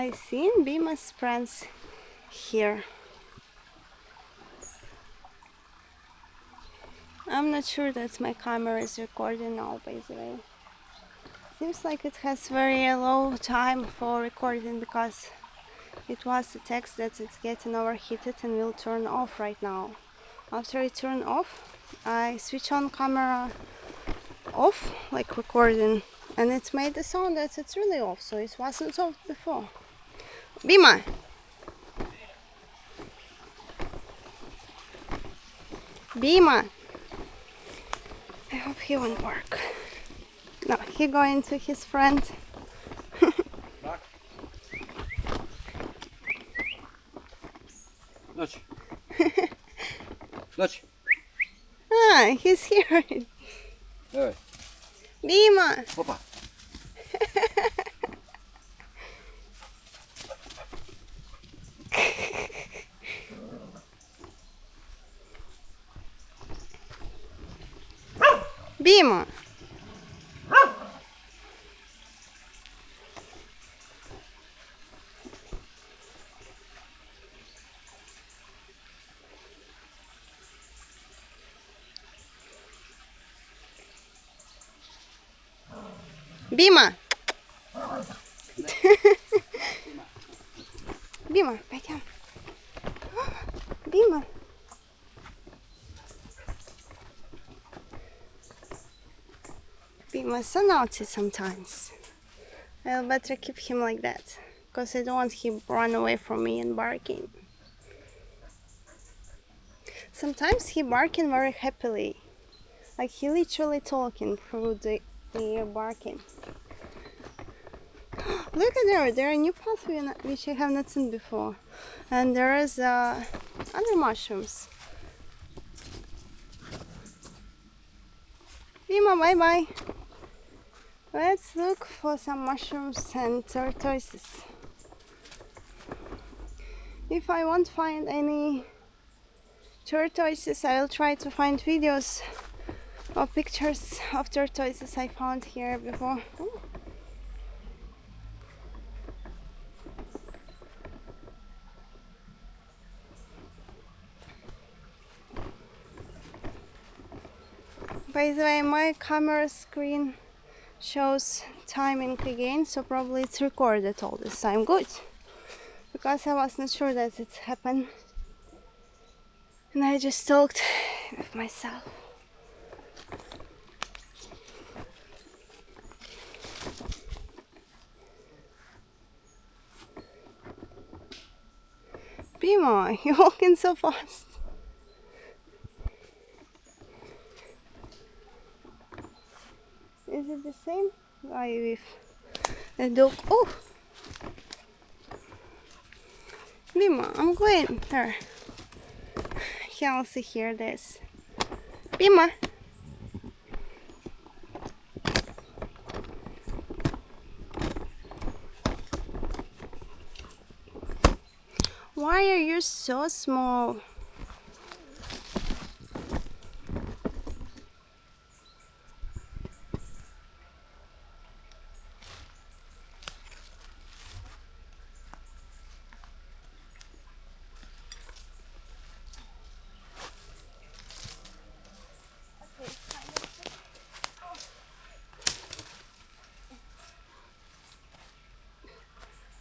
I seen Bima's friends here. I'm not sure that my camera is recording now, by the way. Seems like it has very low time for recording because it was a text that it's getting overheated and will turn off right now. After it turned off, I switch on camera off, like recording, and it's made the sound that it's really off, so it wasn't off before. Bima! Bima! I hope he won't work. No, he going to his friend. Ночь. Ночь. Ah, he's here. Давай. Bima! Опа. Bima! Bima! Bima, пойдем. Bima. Bima's so naughty sometimes. I'll better keep him like that, because I don't want him to run away from me and barking. Sometimes he barking very happily, like he literally talking through the barking. Look at there are new pathway which I have not seen before, and there is other mushrooms. Bima, bye bye. Let's look for some mushrooms and tortoises. If I won't find any tortoises, I will try to find videos or pictures of tortoises I found here before. Ooh. By the way, my camera screen shows timing again, so probably it's recorded all this time. Good, because I was not sure that it happened, and I just talked with myself. Bima, you're walking so fast. Is it the same guy with a dog? Oh! Bima, I'm going there. He also hear this. Bima! Why are you so small?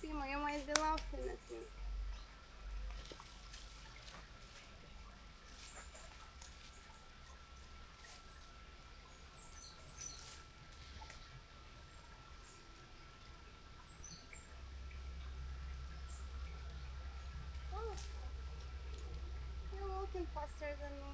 Bima, you might be laughing at me. Oh, you're walking faster than me.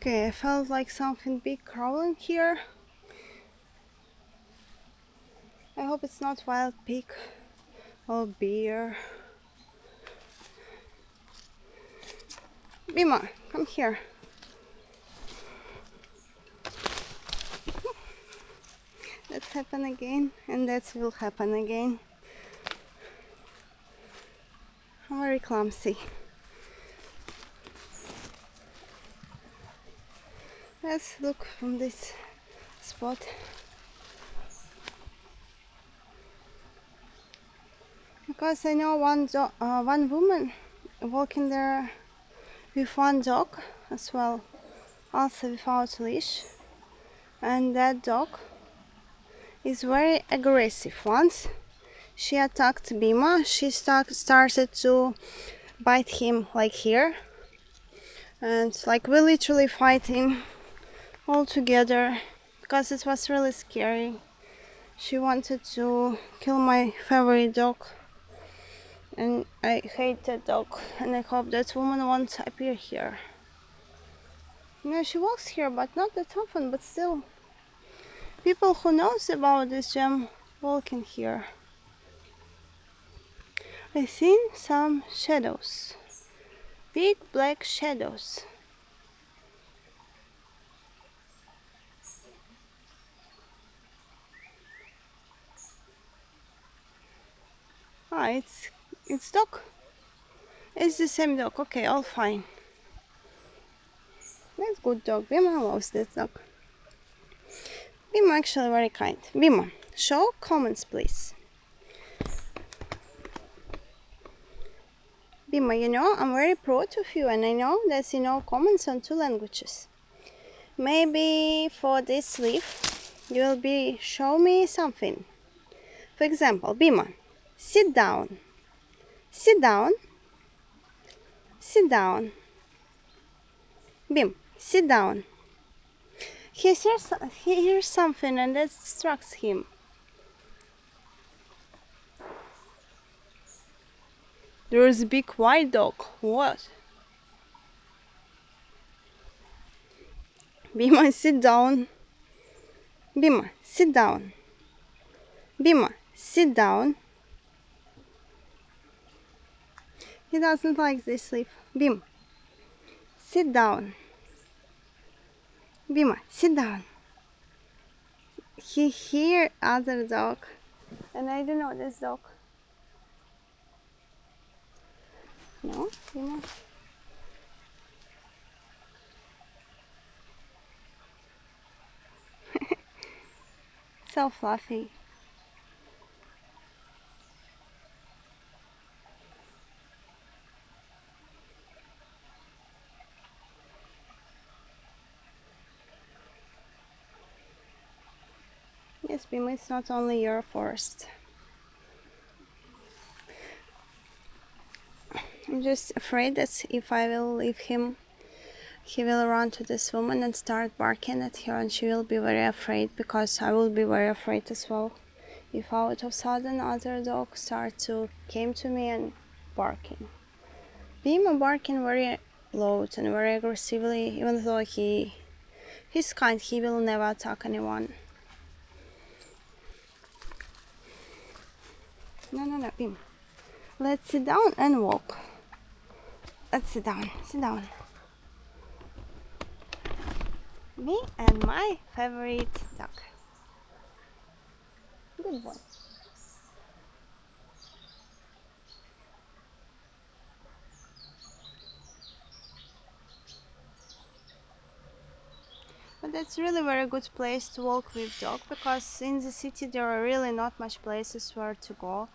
Okay, I felt like something big crawling here. I hope it's not wild pig or bear. Bima, come here. That happened again, and that will happen again. I'm very clumsy. Let's look from this spot. Because I know one woman walking there with one dog as well, also without leash, and that dog is very aggressive. Once she attacked Bima, she started to bite him like here, and like we literally fighting all together because it was really scary. She wanted to kill my favorite dog, and I hate that dog, and I hope that woman won't appear here. You know, she walks here, but not that often, but still. People who knows about this gem walking here. I seen some shadows. Big black shadows. Ah, it's dog. It's the same dog. Okay, all fine. That's good dog. Bima loves this dog. Bima actually very kind. Bima, show comments please. Bima, you know, I'm very proud of you, and I know that you know comments on 2 languages. Maybe for this leaf you will be show me something. For example, Bima, sit down. Sit down. Sit down. Bim, sit down. He hears something and that distracts him. There's a big white dog. What? Bima, sit down. Bima, sit down. Bima, sit down. He doesn't like this leaf. Bim, sit down. Bima, sit down. He hear other dog, and I don't know this dog. No, Bima. So fluffy. Yes, Bima, it's not only your forest. I'm just afraid that if I will leave him, he will run to this woman and start barking at her, and she will be very afraid, because I will be very afraid as well. If out of sudden other dog start to came to me and barking. Bima barking very loud and very aggressively, even though he's kind, he will never attack anyone. No, Bim. Let's sit down and walk. Let's sit down. Sit down. Me and my favorite dog. Good boy. But that's really very good place to walk with dog, because in the city there are really not much places where to go,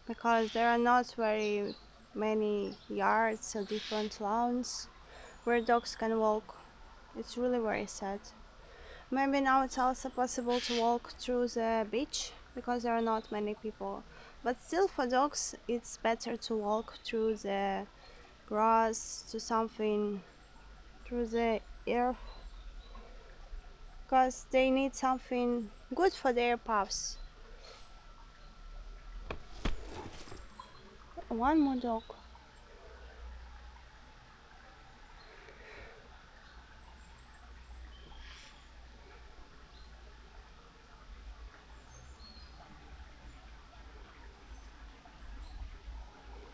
because there are not very many yards or different lawns where dogs can walk. It's really very sad. Maybe now it's also possible to walk through the beach, because there are not many people. But still, for dogs it's better to walk through the grass, to something, through the earth, because they need something good for their pups. One more dog.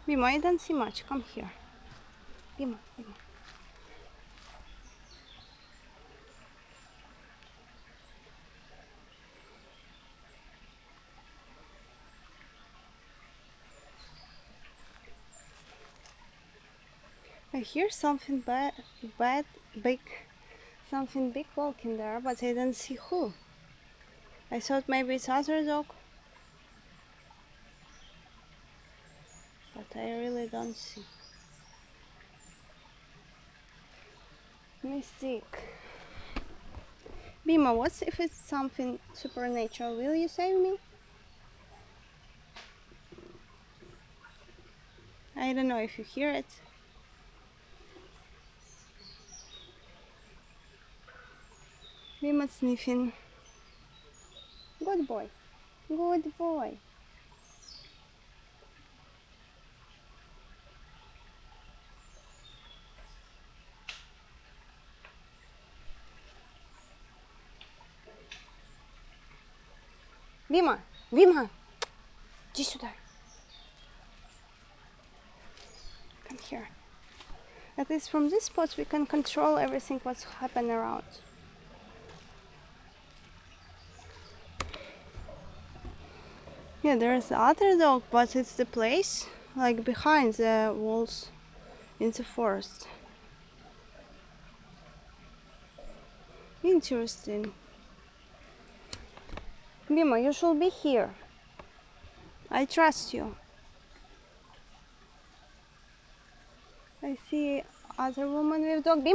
Bima, I don't see much. Come here. Bima, Bima. I hear something big, something big walking there, but I don't see who. I thought maybe it's other dog, but I really don't see. Mystique. Bima, what if it's something supernatural? Will you save me? I don't know if you hear it. Bima sniffing. Good boy. Good boy. Bima, Bima, иди сюда. Come here. At least from this spot we can control everything what's happening around. Yeah, there's the other dog, but it's the place like behind the walls in the forest. Interesting. Bima, you should be here. I trust you. I see other woman with dog. Bima.